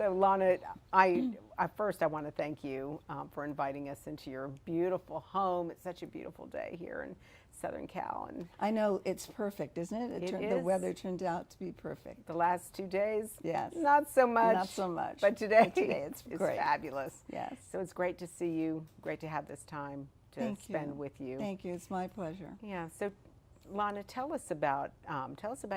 So Lana, first I want to thank you for inviting us into your beautiful home. It's such a beautiful day here in Southern Cal, and I know it's perfect, isn't it? it The is. weather turned out to be perfect. The last 2 days, Yes. not so much. Not so much. But today, it's great. fabulous. Yes. So it's great to see you. Great to have this time to spend with you. Thank you. It's my pleasure. Yeah. So, Lana, tell us about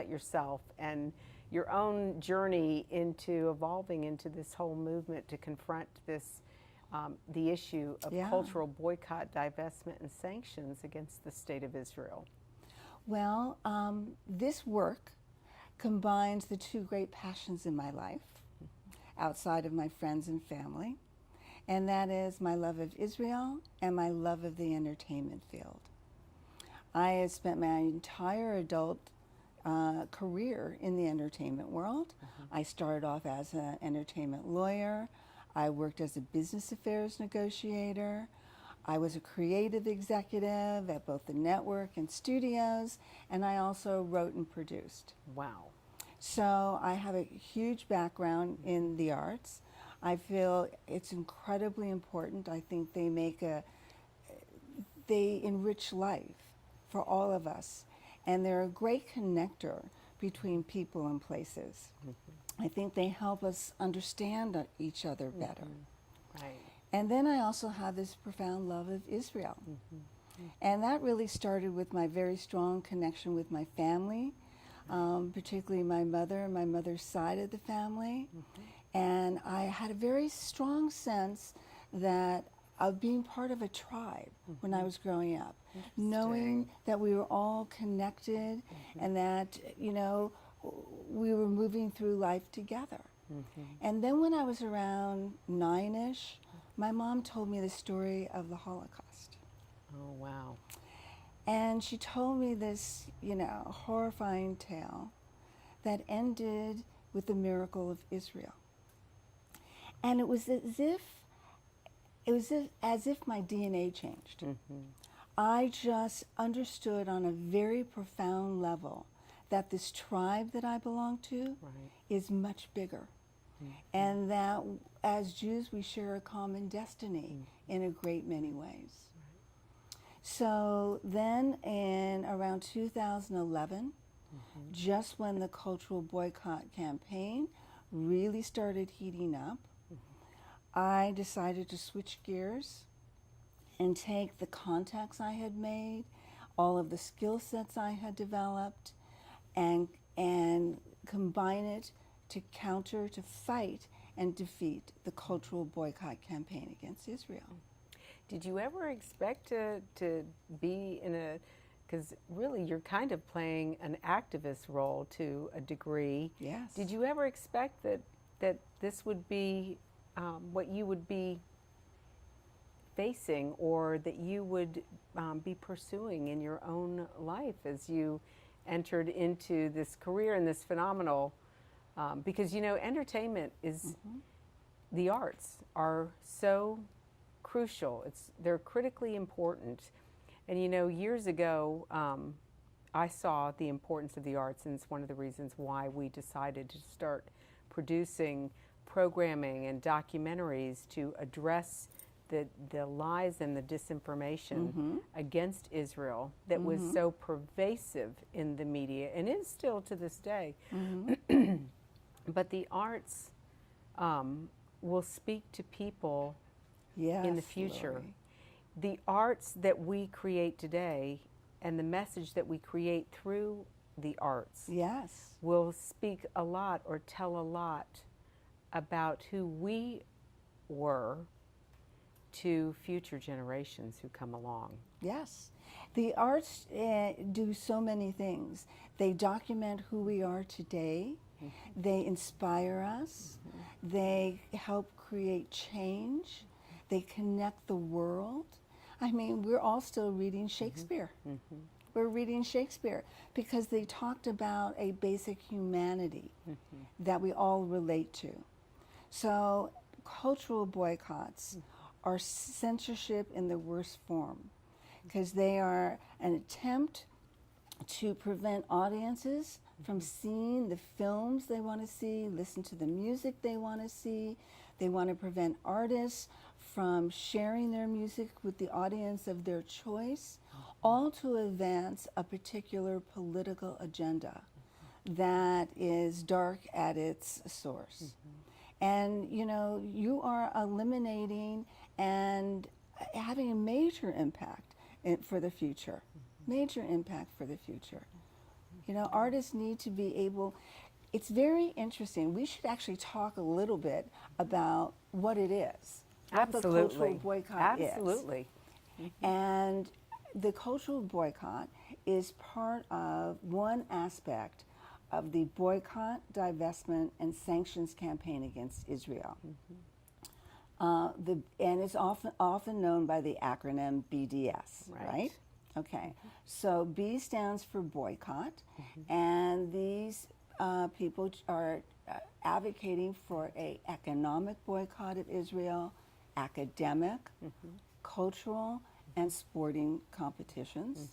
yourself and your own journey into evolving into this whole movement to confront this the issue of cultural boycott, divestment, and sanctions against the state of Israel. Well, this work combines the two great passions in my life, outside of my friends and family, and that is my love of Israel and my love of the entertainment field. I have spent my entire adult career in the entertainment world. I started off as an entertainment lawyer. I worked as a business affairs negotiator. I was a creative executive at both the network and studios, and I also wrote and produced. Wow. So I have a huge background in the arts. I feel it's incredibly important. I think they enrich life for all of us, and they're a great connector between people and places. I think they help us understand each other better. Right. And then I also have this profound love of Israel. And that really started with my very strong connection with my family, particularly my mother's side of the family. And I had a very strong sense that of being part of a tribe when I was growing up, knowing that we were all connected and that, you know, we were moving through life together. And then when I was around 9-ish, my mom told me the story of the Holocaust. Oh, wow. And she told me this, you know, horrifying tale that ended with the miracle of Israel. And it was as if my DNA changed. I just understood on a very profound level that this tribe that I belong to is much bigger. And that as Jews we share a common destiny in a great many ways. So then in around 2011, just when the cultural boycott campaign really started heating up, I decided to switch gears and take the contacts I had made, all of the skill sets I had developed, and combine it to counter, to fight, and defeat the cultural boycott campaign against Israel. Did you ever expect to be in a, because really you're kind of playing an activist role to a degree. Yes. Did you ever expect that this would be what you would be facing, or that you would be pursuing in your own life as you entered into this career and this phenomenal, because, you know, entertainment is, the arts are so crucial. They're critically important. And, you know, years ago, I saw the importance of the arts, and it's one of the reasons why we decided to start producing programming and documentaries to address the lies and the disinformation against Israel that was so pervasive in the media, and is still to this day. But the arts will speak to people in the future. Lori. The arts that we create today and the message that we create through the arts will speak a lot, or tell a lot about who we were to future generations who come along. Yes. The arts do so many things. They document who we are today. They inspire us. They help create change. They connect the world. I mean, we're all still reading Shakespeare. We're reading Shakespeare because they talked about a basic humanity that we all relate to. So cultural boycotts are censorship in the worst form, because they are an attempt to prevent audiences from seeing the films they want to see, listen to the music they want to see. They want to prevent artists from sharing their music with the audience of their choice, all to advance a particular political agenda that is dark at its source. And you know, you are eliminating and having a major impact for the future. Major impact for the future. You know, artists need to be able, it's very interesting. We should actually talk a little bit about what it is. What the cultural boycott is. Absolutely. And the cultural boycott is part of one aspect of the boycott, divestment, and sanctions campaign against Israel. And it's often known by the acronym BDS, right? Okay, so B stands for boycott, and these people are advocating for an economic boycott of Israel, academic, cultural, and sporting competitions.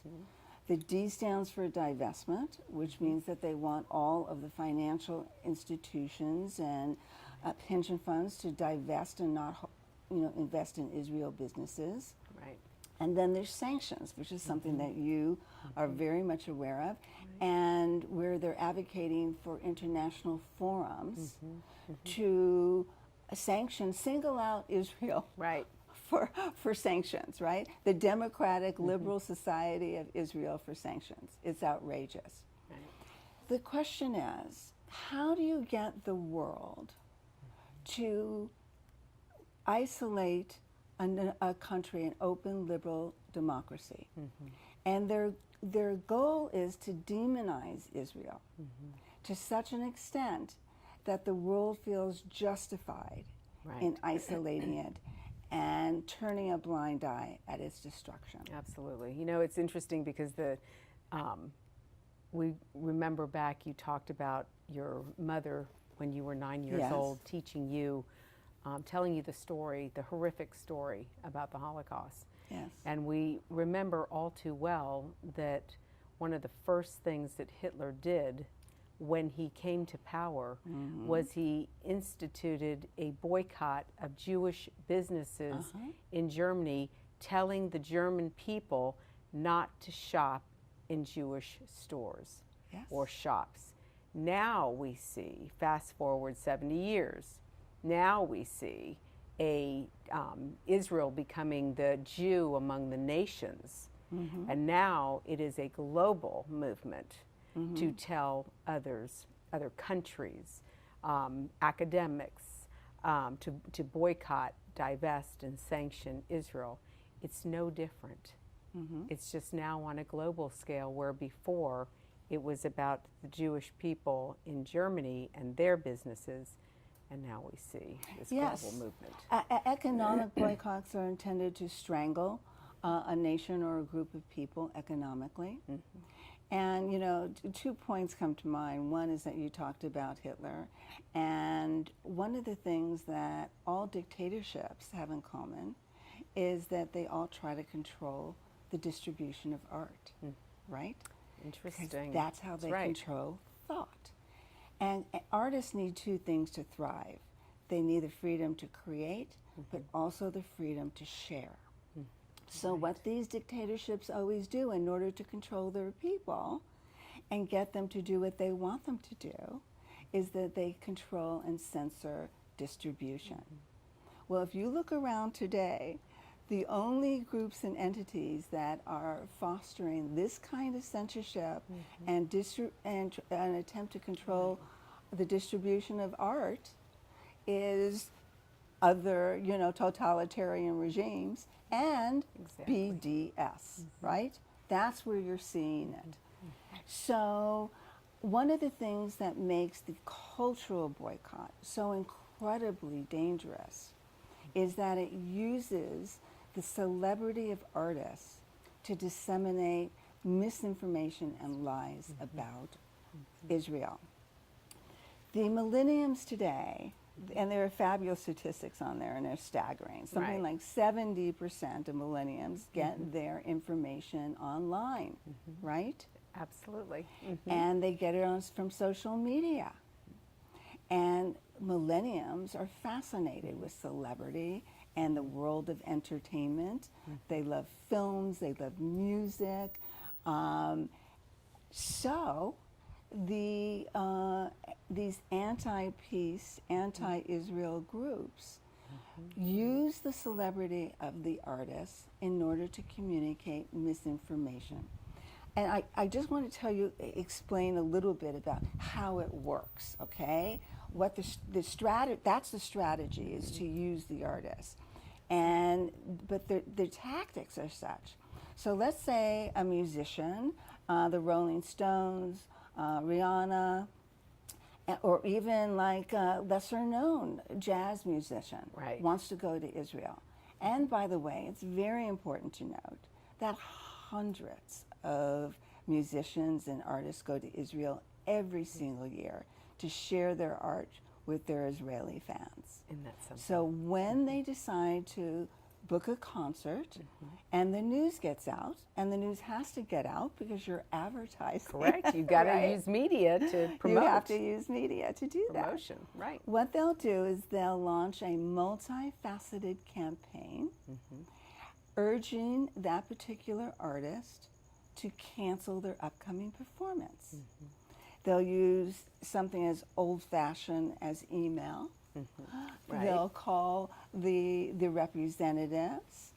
The D stands for divestment, which means that they want all of the financial institutions and pension funds to divest and not, invest in Israel businesses. Right. And then there's sanctions, which is something that you are very much aware of, and where they're advocating for international forums to single out Israel for sanctions, right? The Democratic Liberal Society of Israel for sanctions. It's outrageous. Right. The question is, how do you get the world to isolate a country, an open liberal democracy? And their goal is to demonize Israel to such an extent that the world feels justified in isolating it and turning a blind eye at its destruction. Absolutely. You know, it's interesting because we remember back, you talked about your mother when you were 9 years old, teaching you, telling you the story, the horrific story about the Holocaust. Yes. And we remember all too well that one of the first things that Hitler did when he came to power was he instituted a boycott of Jewish businesses in Germany, telling the German people not to shop in Jewish stores or shops. Now we see, fast forward 70 years, now we see Israel becoming the Jew among the nations. And now it is a global movement to tell other countries, academics, to boycott, divest, and sanction Israel. It's no different. It's just now on a global scale, where before it was about the Jewish people in Germany and their businesses, and now we see this global movement. Economic boycotts are intended to strangle a nation or a group of people economically. And, you know, 2 points come to mind. One is that you talked about Hitler. And one of the things that all dictatorships have in common is that they all try to control the distribution of art, right? Interesting. Because that's how they control thought. And artists need 2 things to thrive. They need the freedom to create, but also the freedom to share. So what these dictatorships always do in order to control their people and get them to do what they want them to do is that they control and censor distribution. Well, if you look around today, the only groups and entities that are fostering this kind of censorship and an attempt to control the distribution of art is other, totalitarian regimes and BDS, right? That's where you're seeing it. So one of the things that makes the cultural boycott so incredibly dangerous is that it uses the celebrity of artists to disseminate misinformation and lies about Israel. The millenniums today, and there are fabulous statistics on there, and they're staggering. Something like 70% of millenniums get their information online, right? Absolutely. Mm-hmm. And they get it from social media. And millenniums are fascinated with celebrity and the world of entertainment. They love films, they love music. So these anti-peace, anti-Israel groups use the celebrity of the artists in order to communicate misinformation. And I just want to explain a little bit about how it works, okay? What that's the strategy, is to use the artists. But the tactics are such. So let's say a musician, the Rolling Stones, Rihanna, or even like a lesser known jazz musician wants to go to Israel. And by the way, it's very important to note that hundreds of musicians and artists go to Israel every single year to share their art with their Israeli fans. Isn't that something? So when they decide to book a concert and the news gets out, and the news has to get out because you're advertising. Correct. You've got to use media to promote. You have to use media to do that. Promotion, right. What they'll do is they'll launch a multifaceted campaign urging that particular artist to cancel their upcoming performance. They'll use something as old-fashioned as email. They'll call the representatives.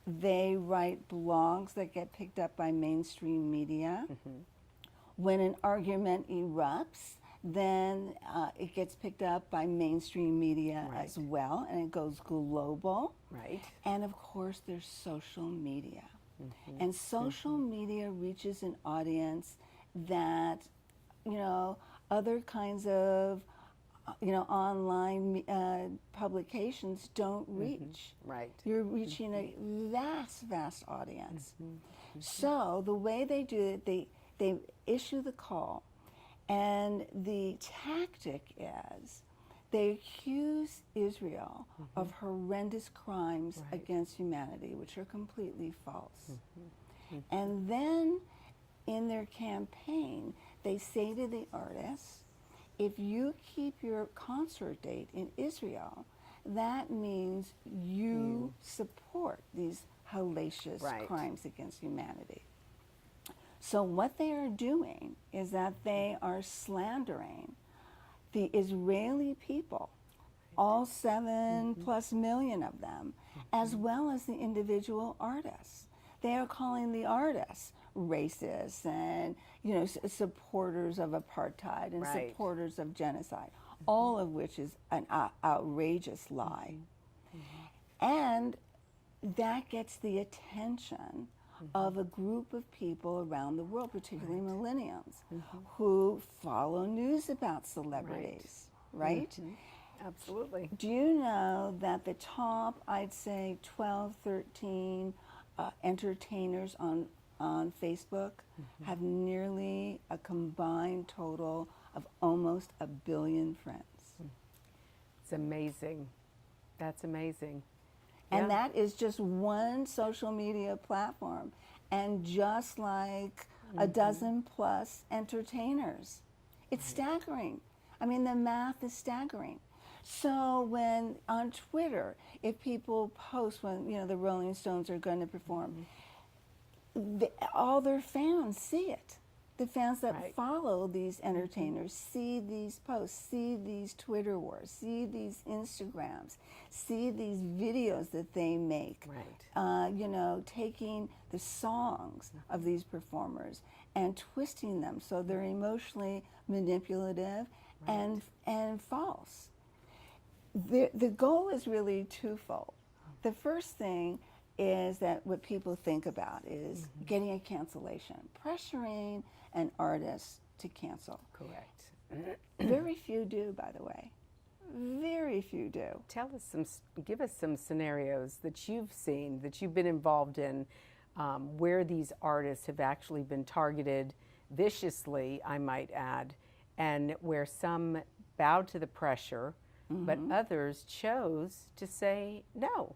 They write blogs that get picked up by mainstream media. When an argument erupts, then it gets picked up by mainstream media as well, and it goes global. And of course, there's social media. And social media reaches an audience that, other kinds of, online publications don't reach. You're reaching a vast, vast audience. So the way they do it, they issue the call, and the tactic is they accuse Israel of horrendous crimes against humanity, which are completely false. And then in their campaign, they say to the artists, if you keep your concert date in Israel, that means you support these hellacious crimes against humanity. So what they are doing is that they are slandering the Israeli people, all 7+ million of them, as well as the individual artists. They are calling the artists racist and, supporters of apartheid and supporters of genocide, all of which is an outrageous lie. And that gets the attention of a group of people around the world, particularly millennials, who follow news about celebrities, right? Absolutely. Do you know that the top, I'd say, 12, 13 entertainers on Facebook have nearly a combined total of almost 1 billion friends? It's amazing. That's amazing. And that is just one social media platform, and just like a dozen plus entertainers. It's staggering. I mean, the math is staggering. So when on Twitter, if people post when the Rolling Stones are going to perform, all their fans see it. The fans that follow these entertainers see these posts, see these Twitter wars, see these Instagrams, see these videos that they make, taking the songs of these performers and twisting them so they're emotionally manipulative and false. The goal is really twofold. The first thing is that what people think about is getting a cancellation, pressuring an artist to cancel. Correct. Very few do, by the way. Very few do. Give us some scenarios that you've seen, that you've been involved in, where these artists have actually been targeted viciously, I might add, and where some bowed to the pressure, but others chose to say, no,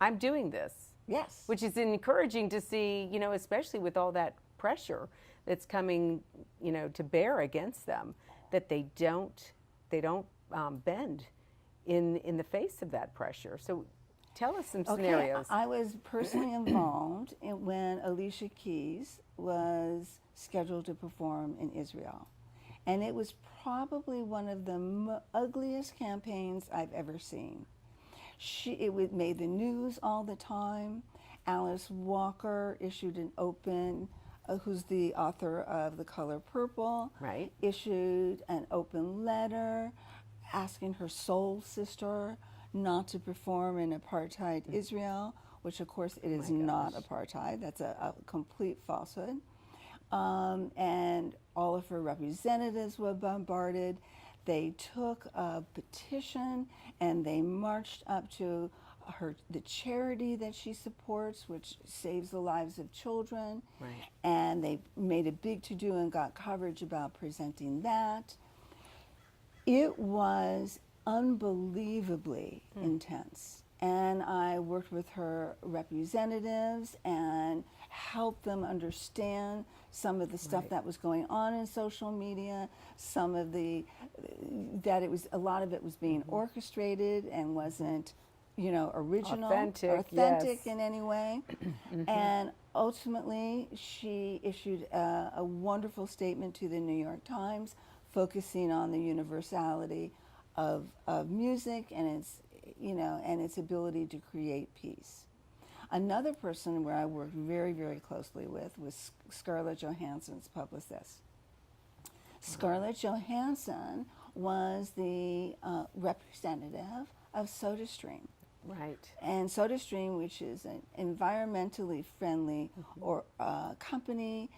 I'm doing this. Yes. Which is encouraging to see, especially with all that pressure, that's coming, to bear against them, that they don't bend in the face of that pressure. So tell us some scenarios. I was personally involved when Alicia Keys was scheduled to perform in Israel. And it was probably one of the ugliest campaigns I've ever seen. It made the news all the time. Alice Walker issued an open, who's the author of The Color Purple, Right. issued an open letter asking her soul sister not to perform in apartheid Israel, which of course it is not apartheid. That's a complete falsehood. And all of her representatives were bombarded. They took a petition and they marched up to the charity that she supports, which saves the lives of children. Right. And they made a big to-do and got coverage about presenting that. It was unbelievably intense. And I worked with her representatives and helped them understand some of the stuff that was going on in social media, a lot of it was being orchestrated and wasn't, original, authentic yes. in any way. And ultimately, she issued a wonderful statement to the New York Times, focusing on the universality of music and its ability to create peace. Another person where I worked very, very closely with was Scarlett Johansson's publicist. Scarlett Johansson was the representative of SodaStream. Right. And SodaStream, which is an environmentally friendly company,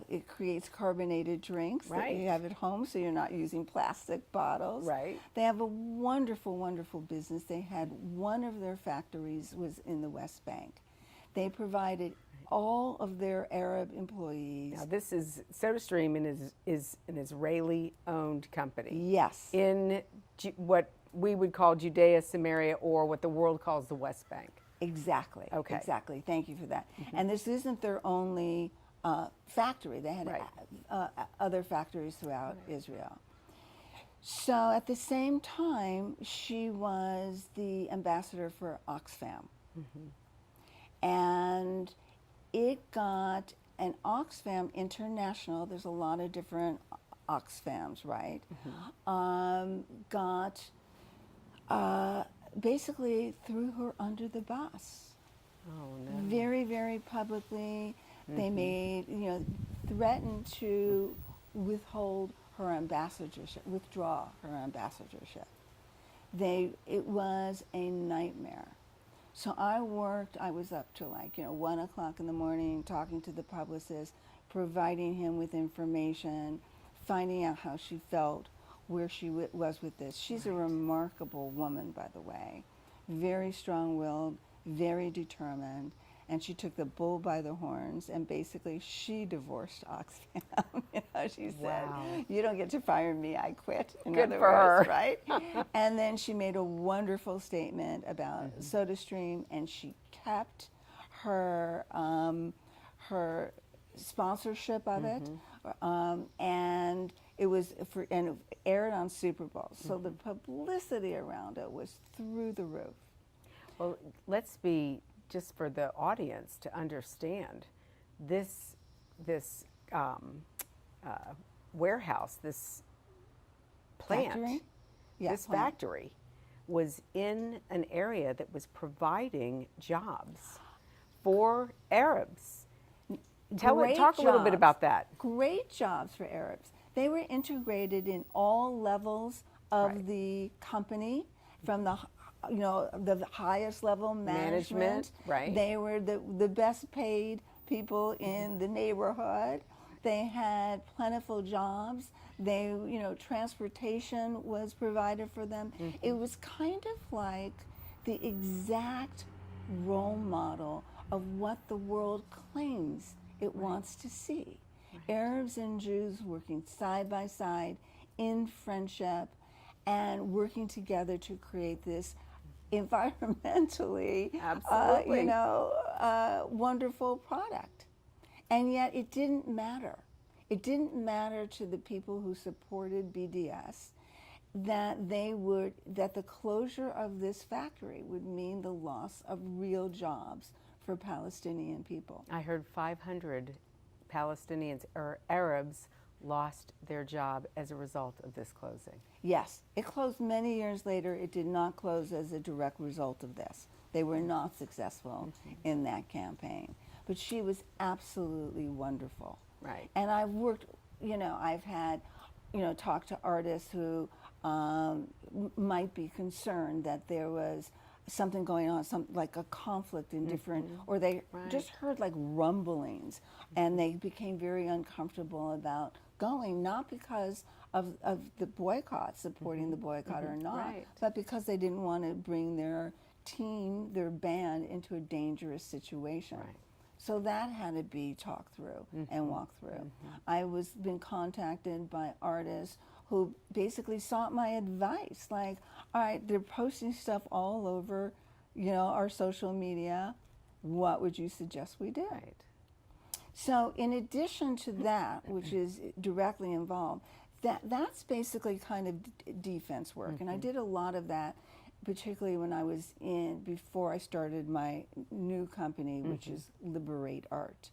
it creates carbonated drinks that you have at home, so you're not using plastic bottles. Right. They have a wonderful, wonderful business. They had one of their factories was in the West Bank. They provided all of their Arab employees. Now this is SodaStream is an Israeli-owned company. Yes. In what we would call Judea, Samaria, or what the world calls the West Bank. Exactly. Okay. Exactly. Thank you for that. And this isn't their only factory. They had other factories throughout Israel. So at the same time, she was the ambassador for Oxfam. And it got an Oxfam International, there's a lot of different Oxfams, right? Got basically threw her under the bus. Oh no. Very, very publicly. They made, threatened to withdraw her ambassadorship. It was a nightmare. So I was up to 1 o'clock in the morning talking to the publicist, providing him with information, finding out how she felt, where she was with this. She's a remarkable woman, by the way, very strong-willed, very determined. And she took the bull by the horns, and basically she divorced Oxfam. She said, "You don't get to fire me, I quit." Good for her, right? And then she made a wonderful statement about SodaStream, and she kept her her sponsorship of it, and it aired on Super Bowl. So the publicity around it was through the roof. Well, let's be, just for the audience to understand, this warehouse, this plant, factory was in an area that was providing jobs for Arabs. Talk a little bit about that. Great jobs for Arabs. They were integrated in all levels of the company, from the highest level management. Right. They were the best paid people in the neighborhood. They had plentiful jobs. Transportation was provided for them. It was kind of like the exact role model of what the world claims it wants to see. Arabs and Jews working side by side in friendship and working together to create this environmentally, wonderful product. And yet it didn't matter. It didn't matter to the people who supported BDS that the closure of this factory would mean the loss of real jobs for Palestinian people. I heard 500 Palestinians or Arabs lost their job as a result of this closing. Yes, it closed many years later. It did not close as a direct result of this. They were not successful in that campaign. But she was absolutely wonderful. Right. And I've worked, I've had, talked to artists who might be concerned that there was something going on, like a conflict in different, or they just heard like rumblings, and they became very uncomfortable about going, not because of the boycott, supporting the boycott or not, but because they didn't want to bring their team, their band, into a dangerous situation. Right. So that had to be talked through and walked through. I was been contacted by artists who basically sought my advice, like, all right, they're posting stuff all over, our social media. What would you suggest we do? Right. So in addition to that, which is directly involved, that's basically kind of defense work. And I did a lot of that, particularly when I was before I started my new company, which is Liberate Art.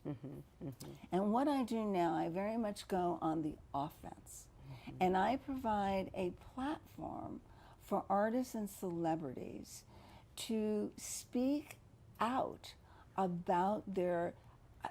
And what I do now, I very much go on the offense. And I provide a platform for artists and celebrities to speak out about their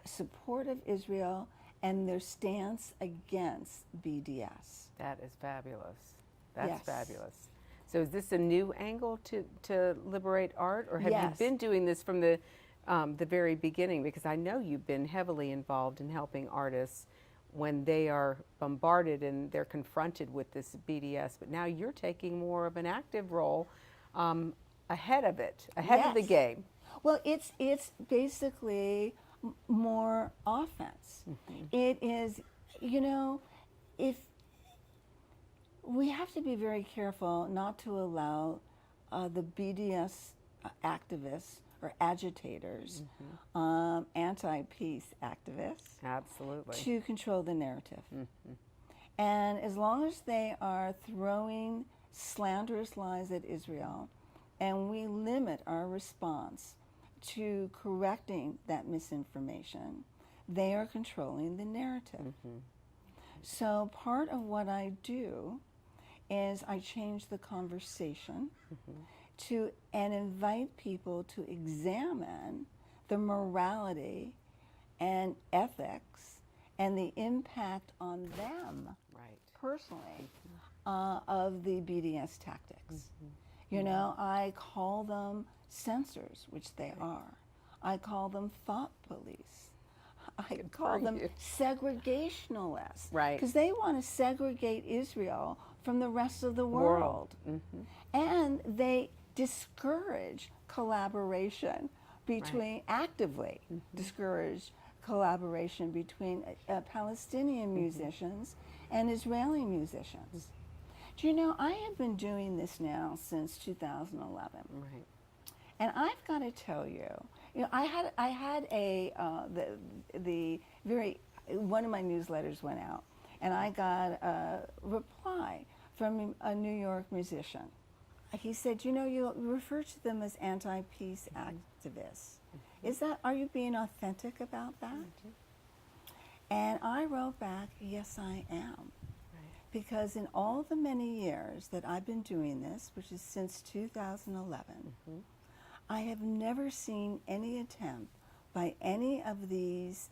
support of Israel and their stance against BDS. That is fabulous. That's Yes. fabulous. So is this a new angle to Liberate Art, or have you Yes. been doing this from the very beginning? Because I know you've been heavily involved in helping artists when they are bombarded and they're confronted with this BDS, but now you're taking more of an active role ahead of it, ahead of the Yes. game. Well, it's basically more offense. It is, if we have to be very careful not to allow the BDS activists or agitators, anti-peace activists, Absolutely. to control the narrative. And as long as they are throwing slanderous lies at Israel, and we limit our response to correcting that misinformation, they are controlling the narrative. So part of what I do is I change the conversation and invite people to examine the morality and ethics and the impact on them personally of the BDS tactics. I call them censors, which they are. I call them thought police. I call them segregationalists. Right. Because they want to segregate Israel from the rest of the world. And they discourage collaboration between, actively discourage collaboration between Palestinian musicians and Israeli musicians. Do you know, I have been doing this now since 2011. Right. And I've got to tell you, I had one of my newsletters went out, and I got a reply from a New York musician. He said, you refer to them as anti-peace activists. Are you being authentic about that? And I wrote back, yes, I am. Because in all the many years that I've been doing this, which is since 2011, I have never seen any attempt by any of these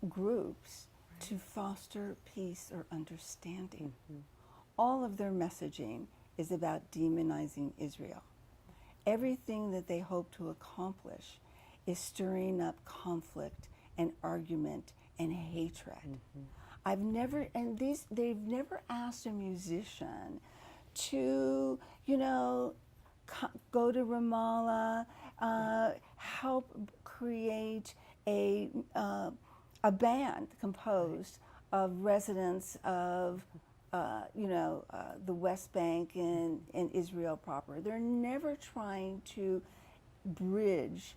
groups to foster peace or understanding. All of their messaging is about demonizing Israel. Everything that they hope to accomplish is stirring up conflict and argument and hatred. They've never asked a musician to, go to Ramallah, help create a band composed of residents of, the West Bank and Israel proper. They're never trying to bridge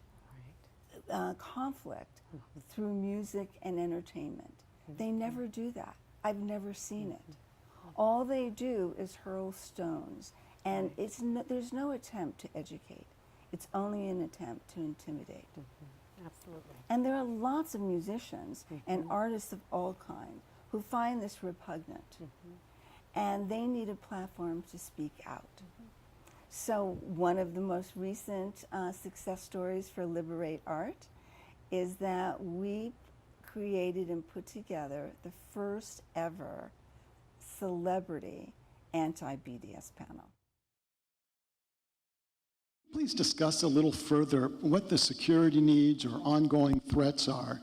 conflict through music and entertainment. They never do that. I've never seen it. All they do is hurl stones, and there's no attempt to educate. It's only an attempt to intimidate. Absolutely. And there are lots of musicians and artists of all kinds who find this repugnant, and they need a platform to speak out. So one of the most recent success stories for Liberate Art is that we created and put together the first ever celebrity anti-BDS panel. Please discuss a little further what the security needs or ongoing threats are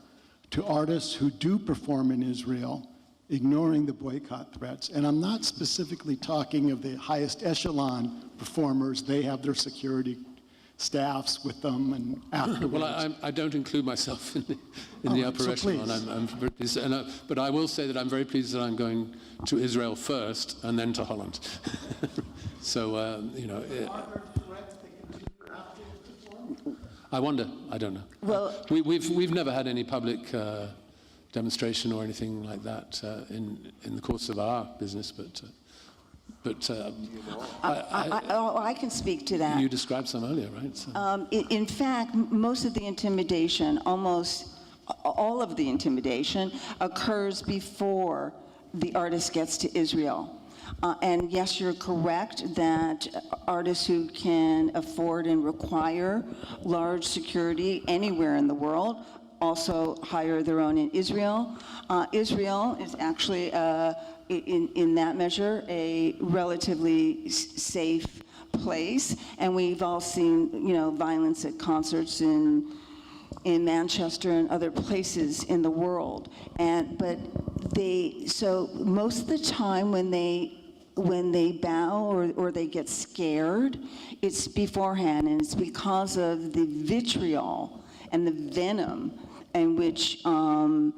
to artists who do perform in Israel, ignoring the boycott threats. And I'm not specifically talking of the highest echelon performers. They have their security staffs with them and afterwards. Well, I don't include myself in the upper so echelon. please. I'm very pleased. But I will say that I'm very pleased that I'm going to Israel first and then to Holland. So, you know. I wonder. I don't know. Well, we've never had any public demonstration or anything like that in the course of our business, but I can speak to that. you described some earlier, right? So. In fact, most of the intimidation, almost all of the intimidation, occurs before the artist gets to Israel. And yes, you're correct that artists who can afford and require large security anywhere in the world also hire their own in Israel. Israel is actually, in that measure, a relatively safe place. And we've all seen, you know, violence at concerts in Manchester and other places in the world. So most of the time when they bow or they get scared, it's beforehand, and it's because of the vitriol and the venom in which the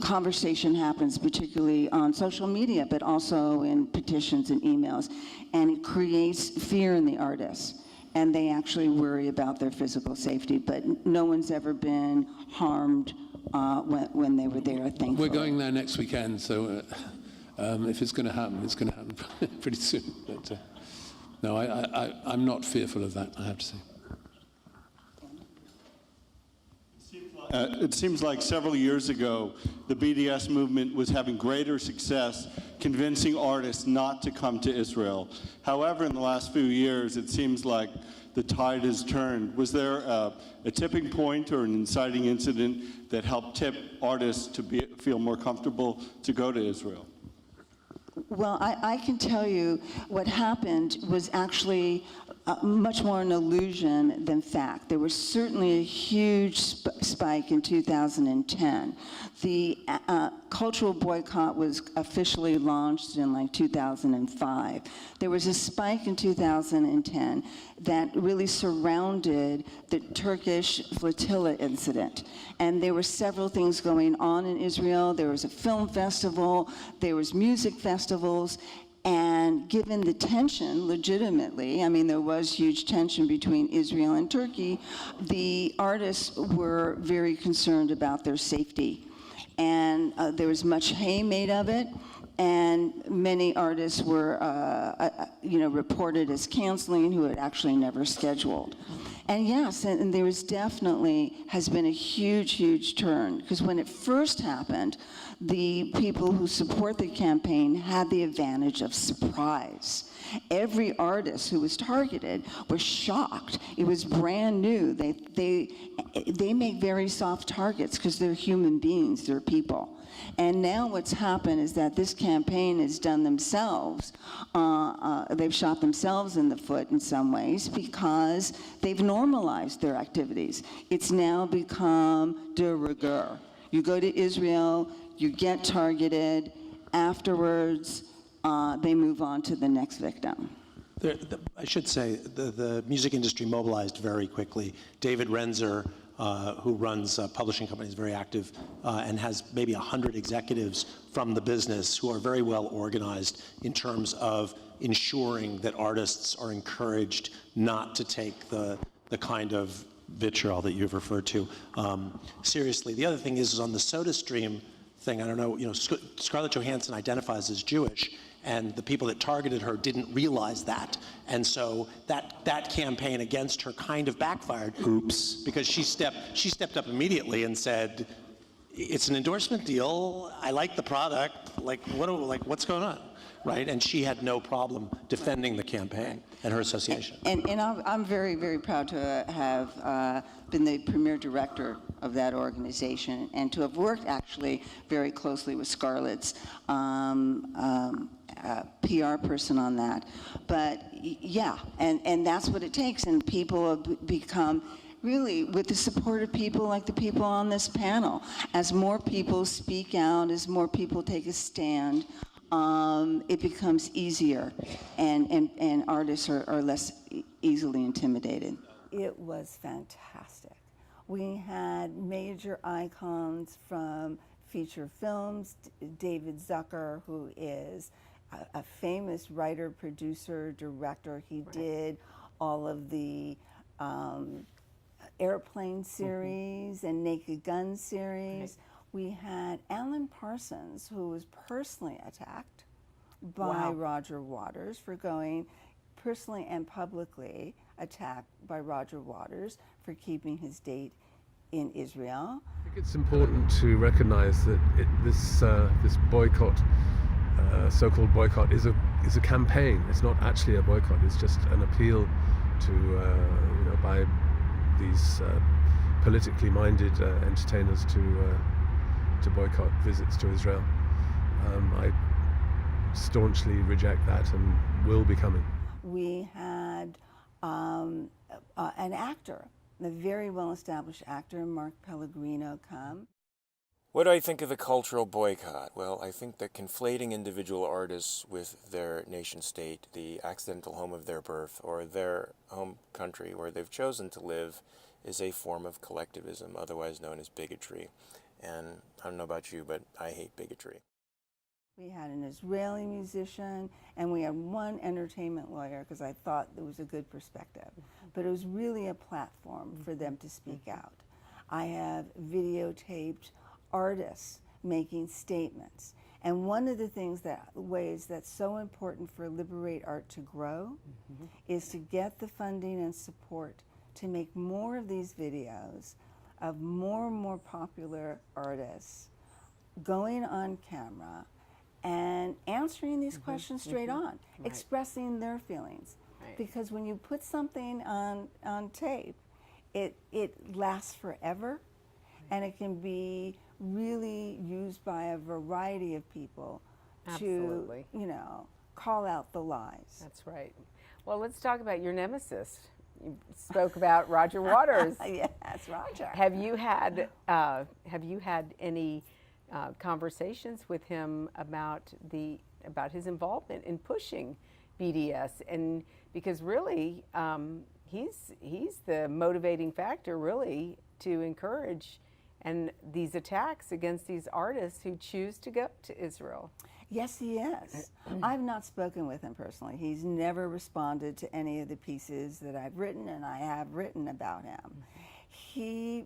conversation happens, particularly on social media, but also in petitions and emails. And it creates fear in the artists, and they actually worry about their physical safety, but no one's ever been harmed when they were there, thankfully. We're going there next weekend, so if it's going to happen, it's going to happen pretty soon. But no, I'm not fearful of that, I have to say. It seems like several years ago, the BDS movement was having greater success convincing artists not to come to Israel. However, in the last few years, it seems like the tide has turned. Was there a tipping point or an inciting incident that helped tip artists to feel more comfortable to go to Israel? Well, I can tell you what happened was actually much more an illusion than fact. There was certainly a huge spike in 2010. The cultural boycott was officially launched in like 2005. There was a spike in 2010 that really surrounded the Turkish flotilla incident. And there were several things going on in Israel. There was a film festival, there was music festivals, and given the tension, legitimately, I mean, there was huge tension between Israel and Turkey, the artists were very concerned about their safety. And there was much hay made of it, and many artists were, reported as canceling who had actually never scheduled. And yes, and there was definitely has been a huge, huge turn, because when it first happened, the people who support the campaign had the advantage of surprise. Every artist who was targeted was shocked. It was brand new. They make very soft targets because they're human beings, they're people. And now what's happened is that this campaign has done themselves, they've shot themselves in the foot in some ways because they've normalized their activities. It's now become de rigueur. You go to Israel, you get targeted, afterwards they move on to the next victim. I should say the music industry mobilized very quickly. David Renzer, who runs a publishing company, is very active and has maybe 100 executives from the business who are very well organized in terms of ensuring that artists are encouraged not to take the kind of vitriol that you've referred to. Seriously, the other thing is on the SodaStream thing, I don't know, Scarlett Johansson identifies as Jewish, and the people that targeted her didn't realize that. And so that campaign against her kind of backfired. Oops. Because she stepped up immediately and said, it's an endorsement deal, I like the product, what's going on? Right, and she had no problem defending the campaign and her association. And I'm very, very proud to have been the premier director of that organization and to have worked actually very closely with Scarlett's PR person on that. But yeah, and that's what it takes, and people have become really, with the support of people like the people on this panel, as more people speak out, as more people take a stand, it becomes easier, and artists are less easily intimidated. It was fantastic. We had major icons from feature films. David Zucker, who is a famous writer, producer, director. He did all of the Airplane series and Naked Gun series. We had Alan Parsons, who was personally attacked by Roger Waters for going personally and publicly attacked by Roger Waters for keeping his date in Israel. I think it's important to recognize that this boycott, so-called boycott, is a campaign. It's not actually a boycott. It's just an appeal to by these politically minded entertainers to boycott visits to Israel. I staunchly reject that and will be coming. We had an actor, a very well-established actor, Mark Pellegrino, come. What do I think of a cultural boycott? Well, I think that conflating individual artists with their nation state, the accidental home of their birth, or their home country where they've chosen to live, is a form of collectivism, otherwise known as bigotry. And I don't know about you, but I hate bigotry. We had an Israeli musician, and we had one entertainment lawyer, because I thought it was a good perspective. But it was really a platform for them to speak out. I have videotaped artists making statements. And one of the ways that's so important for Liberate Art to grow is to get the funding and support to make more of these videos of more and more popular artists going on camera and answering these questions straight on, expressing their feelings. Because when you put something on tape, it lasts forever, and it can be really used by a variety of people to, call out the lies. That's right. Well, let's talk about your nemesis. You spoke about Roger Waters. Yes, Roger. Have you had any conversations with him about his involvement in pushing BDS? And because really, he's the motivating factor, really, to encourage and these attacks against these artists who choose to go to Israel. Yes, he is. I've not spoken with him personally. He's never responded to any of the pieces that I've written, and I have written about him. He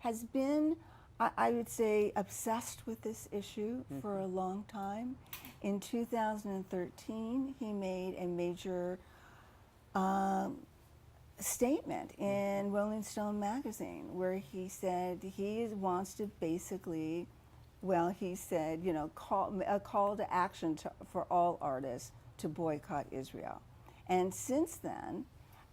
has been, I would say, obsessed with this issue for a long time. In 2013, he made a major statement in Rolling Stone magazine where he said he wants to basically, he said, a call to action for all artists to boycott Israel. And since then,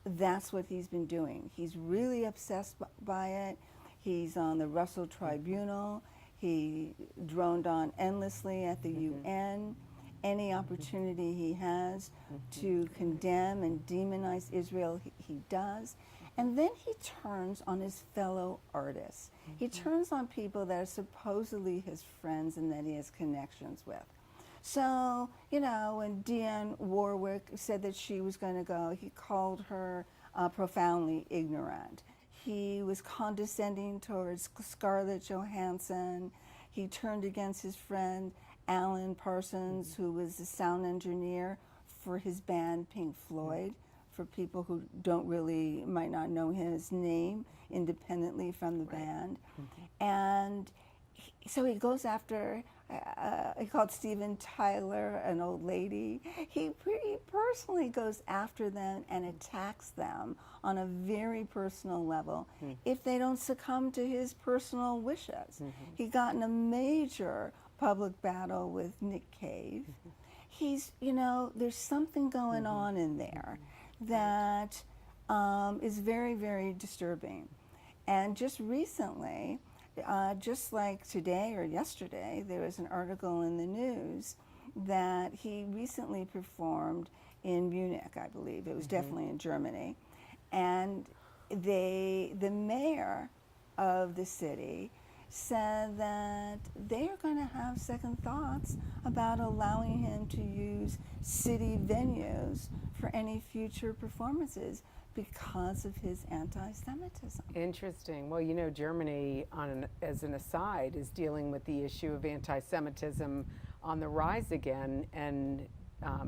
that's what he's been doing. He's really obsessed by it. He's on the Russell Tribunal. He droned on endlessly at the UN. Any opportunity he has to condemn and demonize Israel, he does. And then he turns on his fellow artists. He turns on people that are supposedly his friends and that he has connections with. So, when Dionne Warwick said that she was going to go, he called her profoundly ignorant. He was condescending towards Scarlett Johansson. He turned against his friend Alan Parsons, who was the sound engineer for his band Pink Floyd for people who might not know his name independently from the band. And so he goes after, he called Steven Tyler an old lady. He personally goes after them and attacks them on a very personal level if they don't succumb to his personal wishes. He got in a major public battle with Nick Cave. He's, there's something going on in there that is very, very disturbing. And just recently, just like today or yesterday, there was an article in the news that he recently performed in Munich, I believe. It was definitely in Germany. And the mayor of the city said that they are going to have second thoughts about allowing him to use city venues for any future performances because of his anti-Semitism. Interesting. Well, Germany, as an aside, is dealing with the issue of anti-Semitism on the rise again, and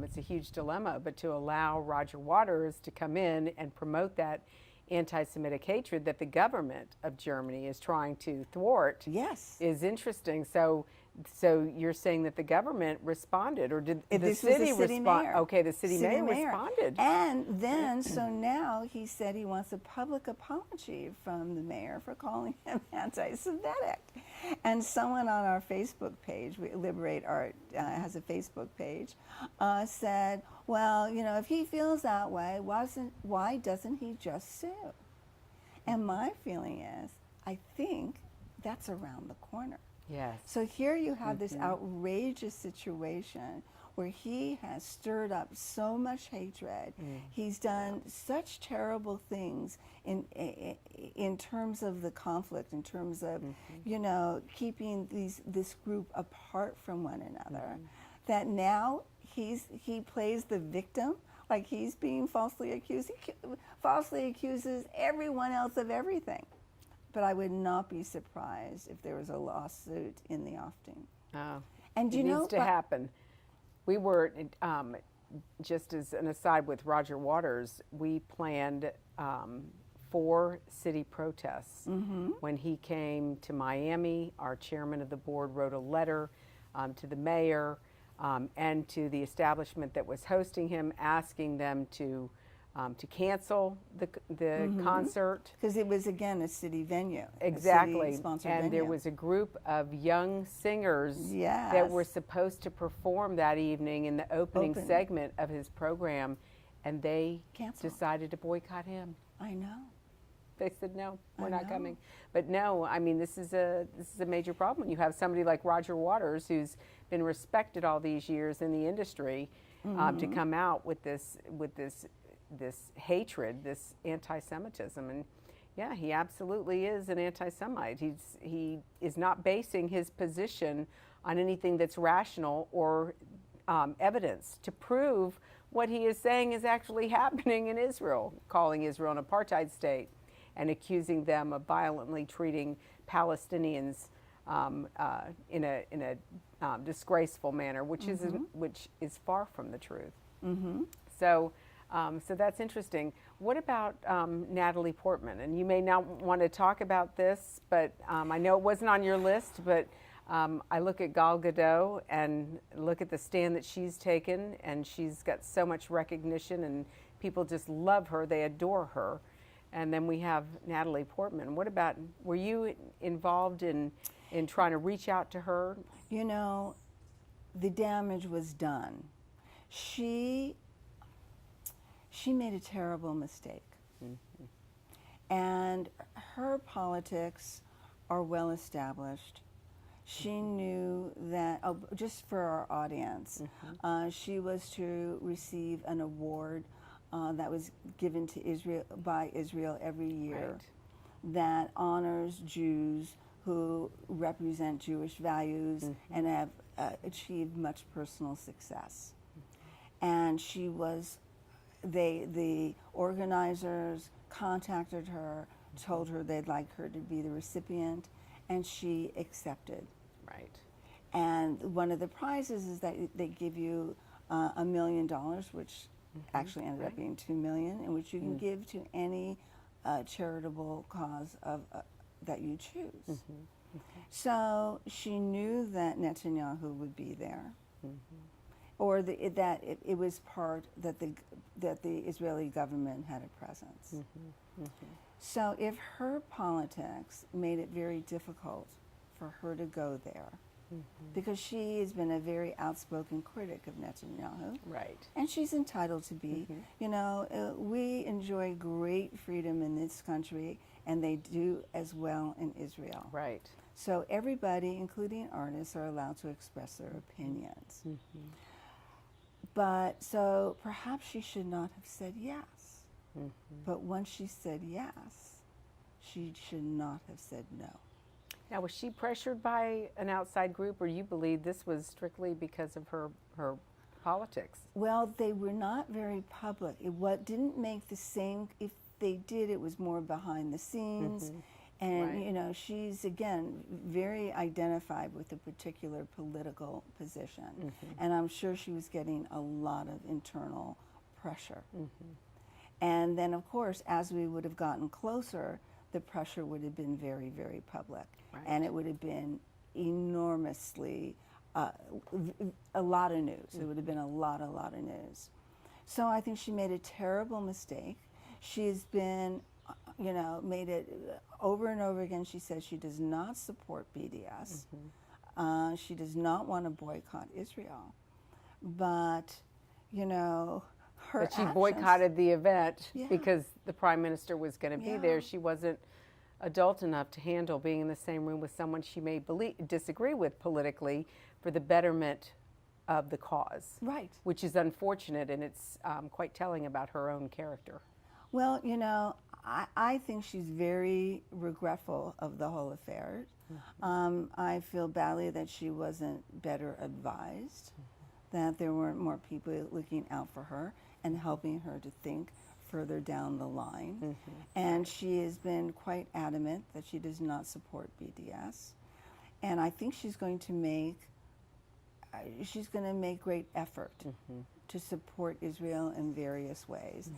it's a huge dilemma. But to allow Roger Waters to come in and promote that anti-Semitic hatred that the government of Germany is trying to thwart, yes, is interesting. So you're saying that the government responded, or did the city respond? mayor. Okay, the city mayor responded. And then, so now he said he wants a public apology from the mayor for calling him anti-Semitic. And someone on our Facebook page, Liberate Art has a Facebook page, said, well, if he feels that way, why doesn't he just sue? And my feeling is, I think that's around the corner. Yes. So here you have this outrageous situation where he has stirred up so much hatred. He's done such terrible things in terms of the conflict, in terms of, keeping this group apart from one another, that now he plays the victim, like he's being falsely accused. He falsely accuses everyone else of everything. But I would not be surprised if there was a lawsuit in the offing. Oh, and it needs to happen. We were, just as an aside with Roger Waters, we planned 4 city protests. When he came to Miami, our chairman of the board wrote a letter to the mayor and to the establishment that was hosting him, asking them to cancel the concert. Because it was, again, a city venue. Exactly. City-sponsored and venue. there was a group of young singers that were supposed to perform that evening in the opening segment of his program, and they decided to boycott him. I know. They said, no, we're not coming. But no, I mean, this is a major problem. When you have somebody like Roger Waters, who's been respected all these years in the industry, to come out with this hatred, this anti-Semitism. And yeah, he absolutely is an anti-Semite. He is not basing his position on anything that's rational or evidence to prove what he is saying is actually happening in Israel, calling Israel an apartheid state and accusing them of violently treating Palestinians in a disgraceful manner, which is far from the truth. So that's interesting. What about Natalie Portman? And you may not want to talk about this, but I know it wasn't on your list, but I look at Gal Gadot and look at the stand that she's taken, and she's got so much recognition, and people just love her, they adore her. And then we have Natalie Portman. What about, were you involved in trying to reach out to her? You know, the damage was done. She made a terrible mistake. And her politics are well established. She knew that, just for our audience, she was to receive an award that was given to Israel by Israel every year that honors Jews who represent Jewish values and have achieved much personal success. And she was, the organizers contacted her, told her they'd like her to be the recipient, and she accepted. Right. And one of the prizes is that they give you $1 million, which actually ended up being $2 million, in which you can give to any charitable cause that you choose. So she knew that Netanyahu would be there, or that it was part that the Israeli government had a presence. So if her politics made it very difficult for her to go there, because she has been a very outspoken critic of Netanyahu. Right. And she's entitled to be. You know, we enjoy great freedom in this country, and they do as well in Israel. Right. So everybody, including artists, are allowed to express their opinions. But so perhaps she should not have said yes. But once she said yes, she should not have said no. Now, was she pressured by an outside group, or you believe this was strictly because of her politics? Well, they were not very public. What didn't make the same, if they did, it was more behind the scenes. And, Right. you know, she's, again, very identified with a particular political position. And I'm sure she was getting a lot of internal pressure. And then, of course, as we would have gotten closer, the pressure would have been very, very public. Right. And it would have been enormously, a lot of news. It would have been a lot of news. So I think she made a terrible mistake. She's been, you know, made it over and over again. She says she does not support BDS. She does not want to boycott Israel. But, you know, her But she actions, boycotted the event Yeah. because the prime minister was going to be Yeah. there. She wasn't adult enough to handle being in the same room with someone she may disagree with politically for the betterment of the cause. Right. Which is unfortunate, and it's quite telling about her own character. Well, you know, I think she's very regretful of the whole affair. I feel badly that she wasn't better advised, that there weren't more people looking out for her and helping her to think further down the line. And she has been quite adamant that she does not support BDS. And I think she's going to make great effort to support Israel in various ways.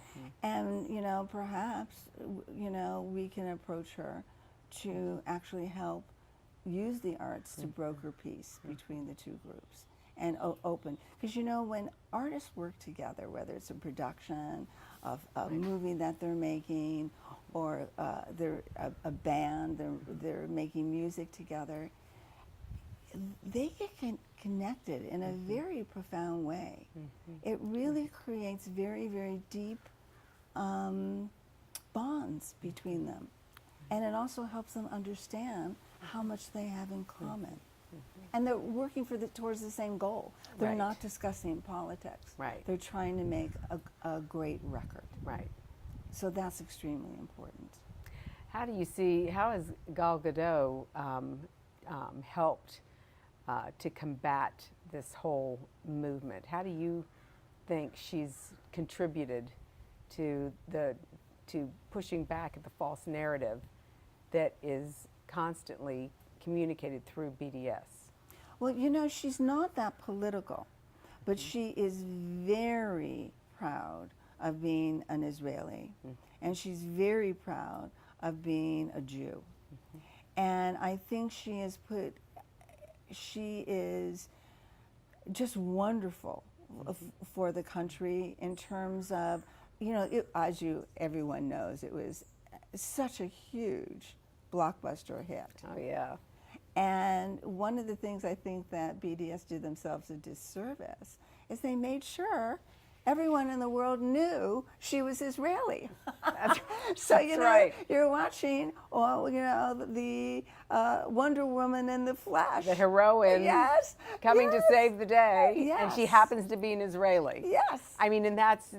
And, you know, perhaps, you know, we can approach her to actually help use the arts to broker peace between the two groups and open. Because, you know, when artists work together, whether it's a production of a movie that they're making or they're a band, they're making music together, they get connected in a very profound way. It really creates very, very deep bonds between them. And it also helps them understand how much they have in common. And they're working towards the same goal. They're Right. not discussing politics. Right. They're trying to make a great record. Right. So that's extremely important. How do you see, how has Gal Gadot helped to combat this whole movement? How do you think she's contributed to pushing back at the false narrative that is constantly communicated through BDS? Well, you know, she's not that political, but she is very proud of being an Israeli, and she's very proud of being a Jew. And I think she is just wonderful for the country in terms of, you know, as everyone knows, it was such a huge blockbuster hit. Oh, yeah. And one of the things I think that BDS did themselves a disservice is they made sure everyone in the world knew she was Israeli. So, you know, right. you're watching, well, you know, the Wonder Woman in the Flash. The heroine Yes. coming yes. to save the day, and she Yes. happens to be an Israeli. Yes. I mean, and that's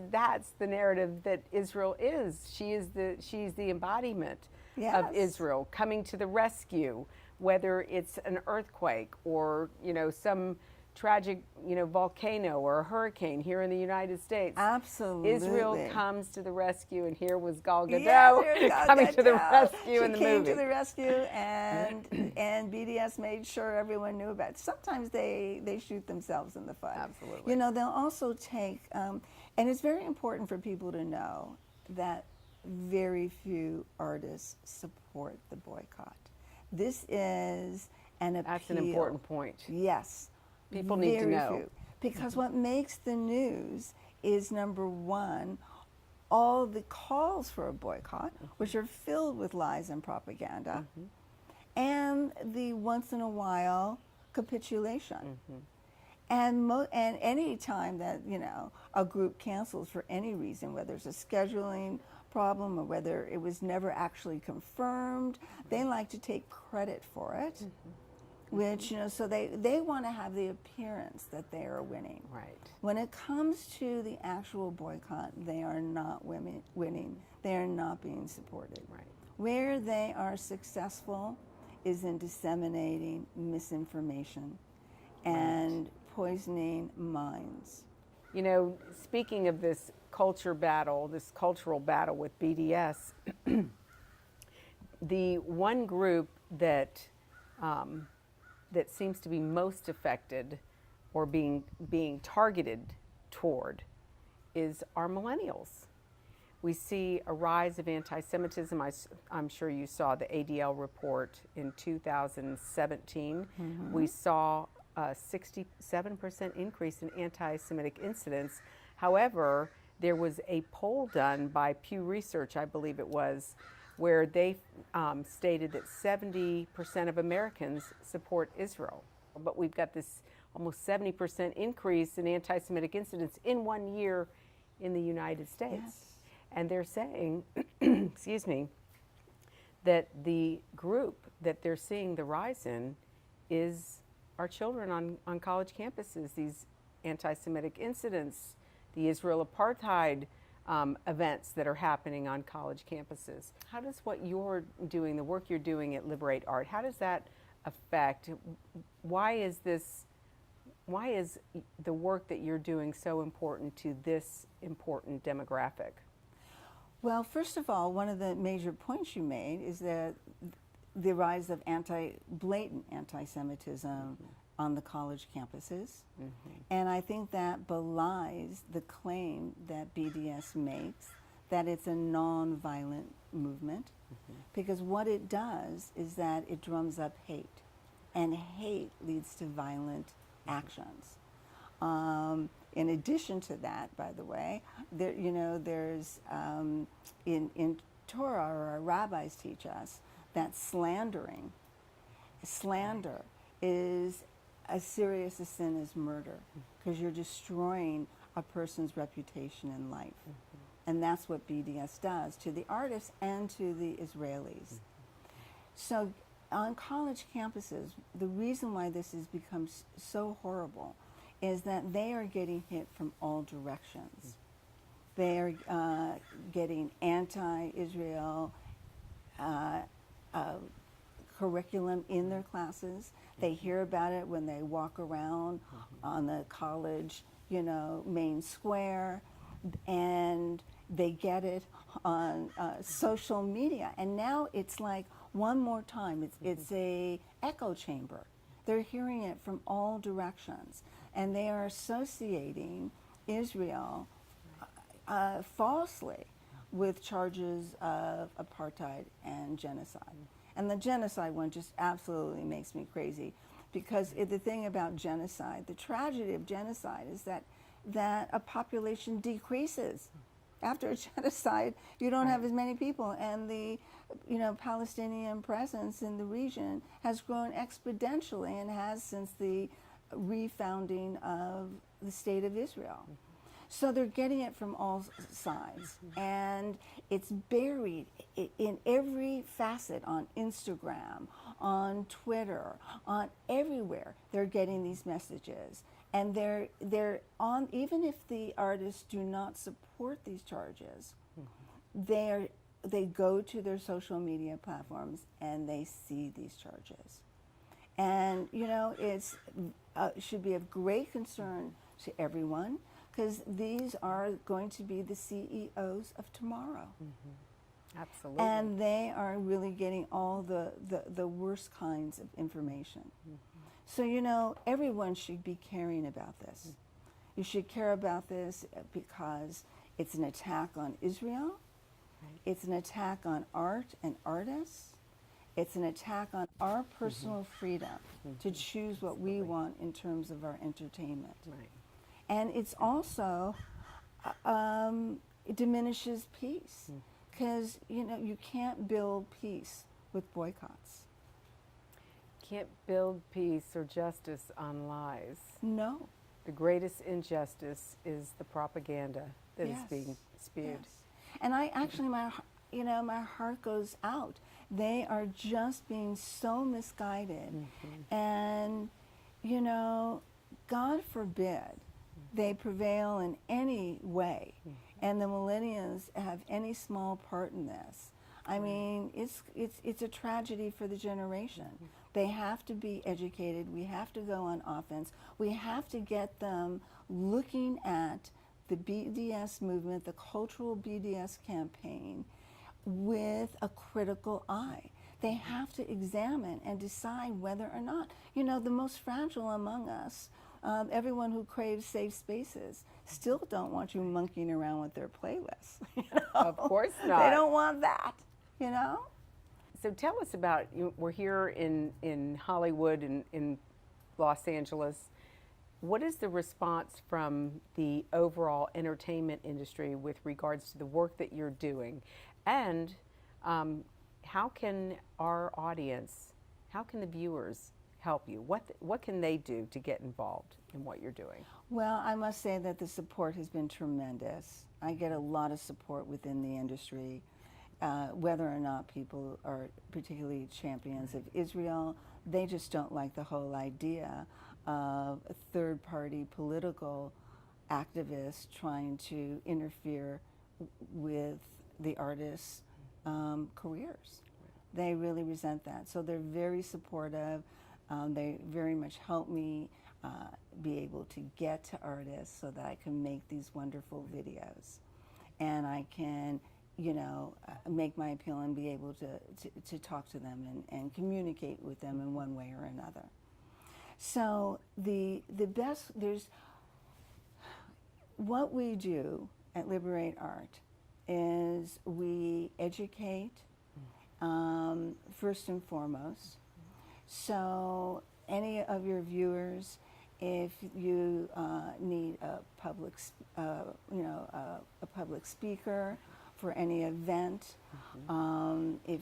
the narrative that Israel is. She's the embodiment Yes. of Israel coming to the rescue, whether it's an earthquake or, you know, some tragic, you know, volcano or a hurricane here in the United States. Absolutely. Israel comes to the rescue, and here was Gal Gadot Yeah, there's Gal coming to the Gadot. rescue in the She came movie. to the rescue, and BDS made sure everyone knew about it. Sometimes they shoot themselves in the foot. Absolutely. You know, they'll also take, And it's very important for people to know that very few artists support the boycott. This is an appeal. That's an important point. Yes. People need to very know. few. Because what makes the news is, number one, all the calls for a boycott, which are filled with lies and propaganda, and the once in a while capitulation. And any time that, you know, a group cancels for any reason, whether it's a scheduling problem or whether it was never actually confirmed, they like to take credit for it, which, you know, so they want to have the appearance that they are winning. Right. When it comes to the actual boycott, they are not winning. They are not being supported. Right. Where they are successful is in disseminating misinformation and poisoning minds. You know, speaking of this cultural battle with BDS, the one group that that seems to be most affected or being targeted toward is our millennials. We see a rise of anti-Semitism. I'm sure you saw the ADL report in 2017. We saw a 67% increase in anti-Semitic incidents. However, there was a poll done by Pew Research, I believe it was, where they stated that 70% of Americans support Israel. But we've got this almost 70% increase in anti-Semitic incidents in 1 year in the United States. Yes. And they're saying, excuse me, that the group that they're seeing the rise in is our children on college campuses, these anti-Semitic incidents, the Israel apartheid events that are happening on college campuses. How does what you're doing, the work you're doing at Liberate Art, how does that affect, why is the work that you're doing so important to this important demographic? Well, first of all, one of the major points you made is that the rise of blatant anti-Semitism on the college campuses. And I think that belies the claim that BDS makes that it's a non-violent movement, because what it does is that it drums up hate, and hate leads to violent actions. In addition to that, by the way, there, you know, there's in Torah, or our rabbis teach us that slander is as serious a sin as murder, because you're destroying a person's reputation in life. And that's what BDS does to the artists and to the Israelis. So on college campuses, the reason why this has become so horrible is that they are getting hit from all directions. They are getting anti-Israel curriculum in their classes. They hear about it when they walk around on the college, you know, main square, and they get it on social media. And now it's like one more time, it's a echo chamber. They're hearing it from all directions, and they are associating Israel falsely with charges of apartheid and genocide. And the genocide one just absolutely makes me crazy, because the thing about genocide, the tragedy of genocide is that a population decreases. After a genocide, you don't have as many people, and the Palestinian presence in the region has grown exponentially, and has since the refounding of the State of Israel. So they're getting it from all sides, and it's buried in every facet, on Instagram, on Twitter, on everywhere. They're getting these messages, and they're on. Even if the artists do not support these charges, they go to their social media platforms and they see these charges, and it's should be of great concern to everyone, because these are going to be the CEOs of tomorrow. Absolutely. And they are really getting all the worst kinds of information. So, everyone should be caring about this. You should care about this because it's an attack on Israel. It's an attack on art and artists. It's an attack on our personal freedom to choose what we want in terms of our entertainment. Right. And it's also, it diminishes peace because, you know, you can't build peace with boycotts. Can't build peace or justice on lies. No. The greatest injustice is the propaganda that is Yes. being spewed. Yes. And I actually, my heart goes out. They are just being so misguided. And, you know, God forbid they prevail in any way and the millennials have any small part in this. I mean, it's a tragedy for the generation. They have to be educated. We have to go on offense. We have to get them looking at the BDS movement, the cultural BDS campaign, with a critical eye. They have to examine and decide whether or not, you know, the most fragile among us, everyone who craves safe spaces, still don't want you monkeying around with their playlists. You know? Of course not. They don't want that, you know? So tell us about, we're here in Hollywood, in Los Angeles. What is the response from the overall entertainment industry with regards to the work that you're doing? And how can our audience, how can the viewers help you? What can they do to get involved in what you're doing? Well, I must say that the support has been tremendous. I get a lot of support within the industry. Whether or not people are particularly champions of Israel, they just don't like the whole idea of a third-party political activists trying to interfere with the artists' careers. They really resent that. So they're very supportive. They very much help me be able to get to artists so that I can make these wonderful videos. And I can, you know, make my appeal and be able to talk to them and communicate with them in one way or another. So the best, what we do at Liberate Art is we educate first and foremost. So any of your viewers, if you need a public, a public speaker for any event, if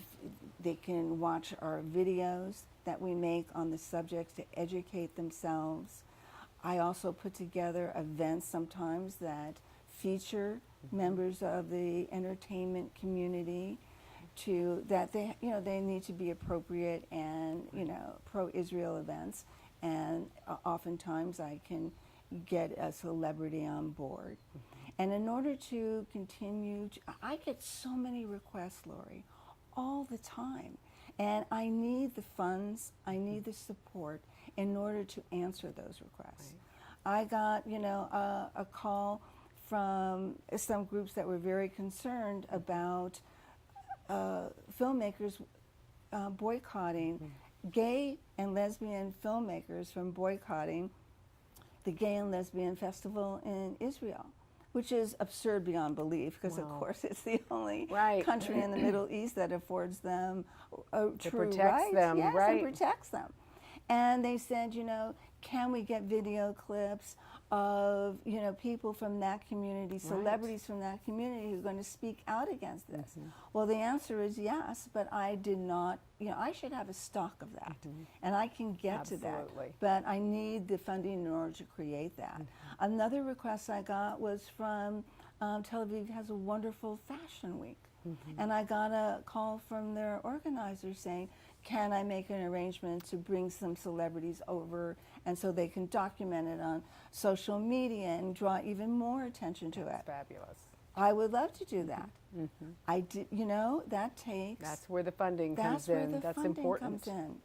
they can watch our videos that we make on the subjects to educate themselves. I also put together events sometimes that feature members of the entertainment community that they need to be appropriate and, you know, pro-Israel events. And oftentimes I can get a celebrity on board. And in order to continue, I get so many requests, Lori, all the time. And I need the funds, I need the support in order to answer those requests. Right. I got, you know, a call from some groups that were very concerned about filmmakers boycotting, gay and lesbian filmmakers from boycotting the Gay and Lesbian Festival in Israel, which is absurd beyond belief because, of course, it's the only country in the Middle East that affords them true rights. Yes, and protects them. And they said, you know, can we get video clips of, you know, people from that community, celebrities from that community who are going to speak out against this? Well, the answer is yes, but I did not, you know, I should have a stock of that, and I can get to that, but I need the funding in order to create that. Another request I got was from Tel Aviv has a wonderful fashion week, and I got a call from their organizers saying, can I make an arrangement to bring some celebrities over and so they can document it on social media and draw even more attention to it? Fabulous. I would love to do that. I did, you know, that takes. That's where the funding comes in. That's important. Comes in.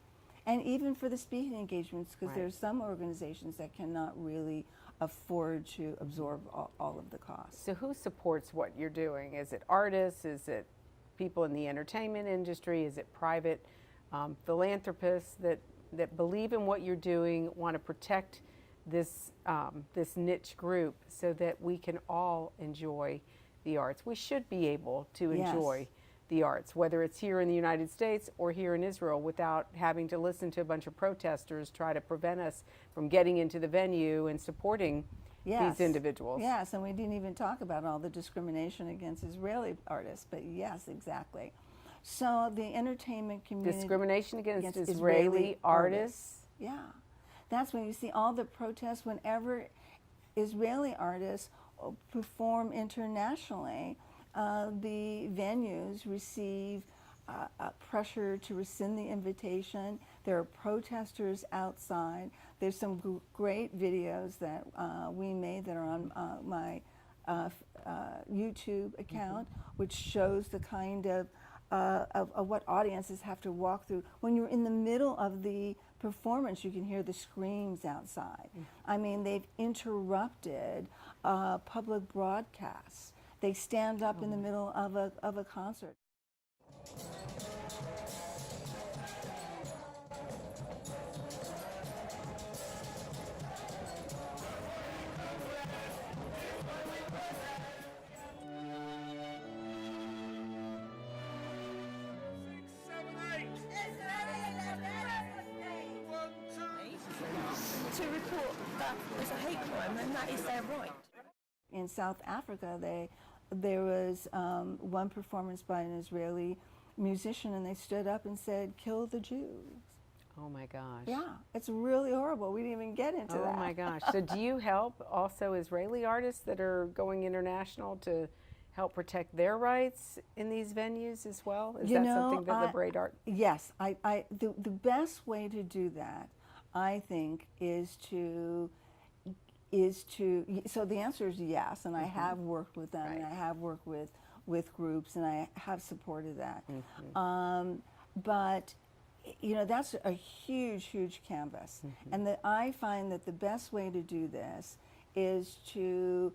And even for the speaking engagements, because there's some organizations that cannot really afford to absorb all of the costs. So who supports what you're doing? Is it artists? Is it people in the entertainment industry? Is it private philanthropists that believe in what you're doing, want to protect this niche group so that we can all enjoy the arts. We should be able to enjoy the arts, whether it's here in the United States or here in Israel, without having to listen to a bunch of protesters try to prevent us from getting into the venue and supporting these individuals. Yes, and we didn't even talk about all the discrimination against Israeli artists, but yes, exactly. So the entertainment community... Discrimination against Israeli artists? Yeah. That's when you see all the protests whenever Israeli artists perform internationally. The venues receive pressure to rescind the invitation. There are protesters outside. There's some great videos that we made that are on my YouTube account, which shows the kind of what audiences have to walk through. When you're in the middle of the performance, you can hear the screams outside. I mean, they've interrupted public broadcasts. They stand up in the middle of a concert. To report that it's a hate crime, and that is their right. In South Africa, there was one performance by an Israeli musician, and they stood up and said, "Kill the Jews." Oh my gosh. Yeah, it's really horrible. We didn't even get into that. Oh my gosh. So do you help also Israeli artists that are going international to help protect their rights in these venues as well? Is that something that Liberate Art? Yes, the best way to do that, I think, is to so the answer is yes, and I have worked with them, and I have worked with groups, and I have supported that. But you know, that's a huge canvas, and I find that the best way to do this is to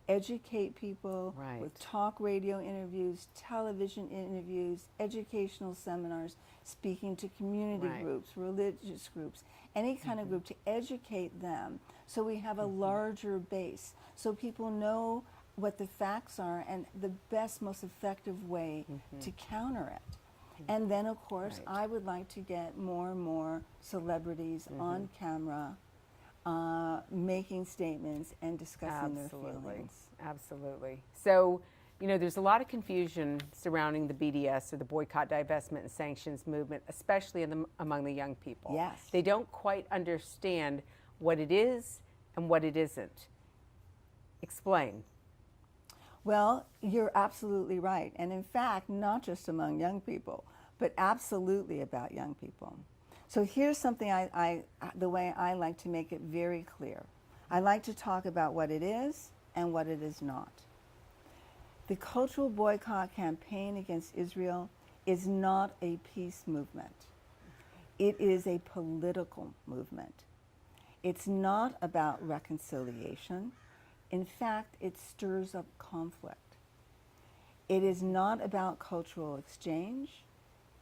educate people with talk radio interviews, television interviews, educational seminars, speaking to community groups, religious groups, any kind of group, to educate them so we have a larger base, so people know what the facts are and the best, most effective way to counter it. And then, of course, I would like to get more and more celebrities on camera making statements and discussing their feelings. Absolutely. So, you know, there's a lot of confusion surrounding the BDS, or the Boycott, Divestment, and Sanctions movement, especially among the young people. Yes. They don't quite understand what it is and what it isn't. Explain. Well, you're absolutely right. And in fact, not just among young people, but absolutely about young people. So here's something the way I like to make it very clear. I like to talk about what it is and what it is not. The cultural boycott campaign against Israel is not a peace movement. It is a political movement. It's not about reconciliation. In fact, it stirs up conflict. It is not about cultural exchange.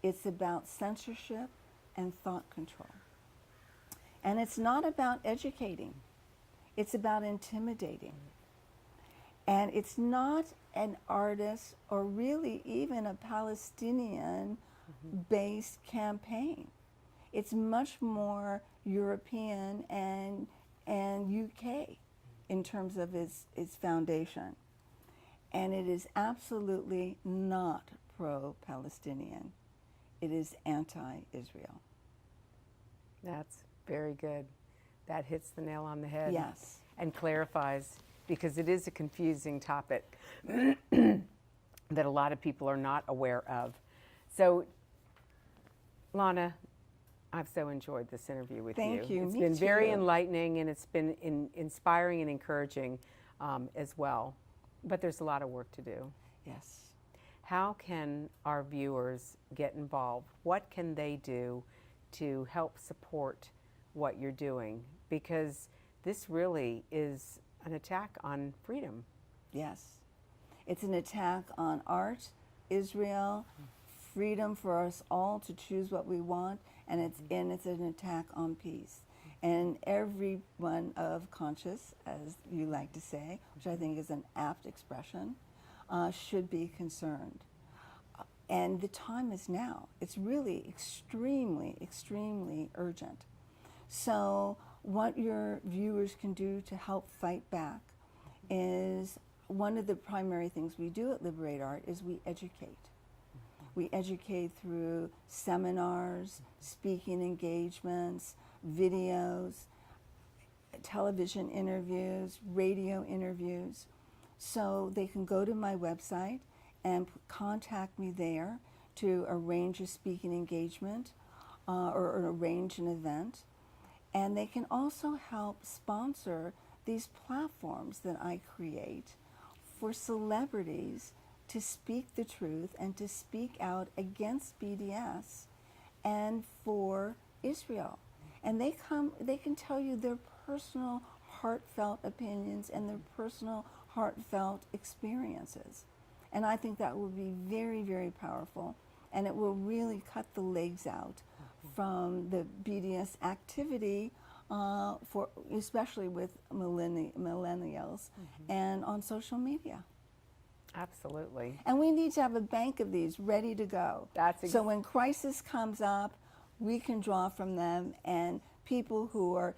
It's about censorship and thought control. And it's not about educating. It's about intimidating. And it's not an artist or really even a Palestinian-based campaign. It's much more European and UK in terms of its foundation. And it is absolutely not pro-Palestinian. It is anti-Israel. That's very good. That hits the nail on the head. Yes. And clarifies, because it is a confusing topic that a lot of people are not aware of. So, Lana, I've so enjoyed this interview with you. Thank you. It's Me been very too. enlightening, and it's been inspiring and encouraging as well. But there's a lot of work to do. Yes. How can our viewers get involved? What can they do to help support what you're doing? Because this really is an attack on freedom. Yes. It's an attack on art, Israel, freedom for us all to choose what we want, and it's an attack on peace. And everyone of conscience, as you like to say, which I think is an apt expression, should be concerned. And the time is now. It's really extremely, extremely urgent. So what your viewers can do to help fight back is, one of the primary things we do at Liberate Art is we educate. We educate through seminars, speaking engagements, videos, television interviews, radio interviews. So they can go to my website and contact me there to arrange a speaking engagement or arrange an event. And they can also help sponsor these platforms that I create for celebrities to speak the truth and to speak out against BDS and for Israel. And they can tell you their personal heartfelt opinions and their personal heartfelt experiences. And I think that will be very, very powerful, and it will really cut the legs out from the BDS activity, for especially with millennials and on social media. Absolutely. And we need to have a bank of these ready to go. So when crisis comes up, we can draw from them, and people who are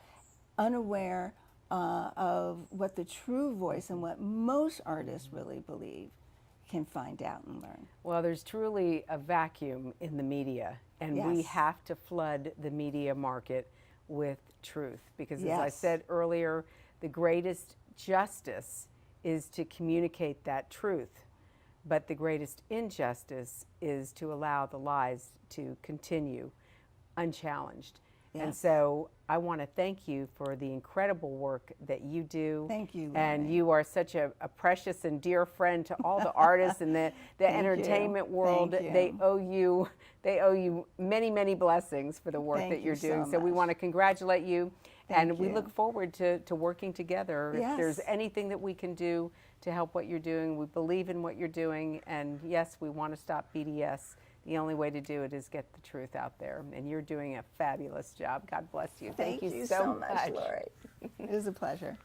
unaware of what the true voice and what most artists really believe can find out and learn. Well, there's truly a vacuum in the media, and we Yes. have to flood the media market with truth, because as I Yes. said earlier, the greatest justice is to communicate that truth, but the greatest injustice is to allow the lies to continue unchallenged. And Yes. so I want to thank you for the incredible work that you do. Thank you, And Lori. you are such a precious and dear friend to all the artists in the Thank entertainment you. world. Thank you. They owe you many, many blessings for the work Thank that you're you doing. so So we much. want to congratulate you, and Thank we you. look forward to working together. If there's Yes. anything that we can do to help what you're doing, we believe in what you're doing, and yes, we want to stop BDS. The only way to do it is get the truth out there, and you're doing a fabulous job. God bless you. Thank you so much, Lori. It was a pleasure.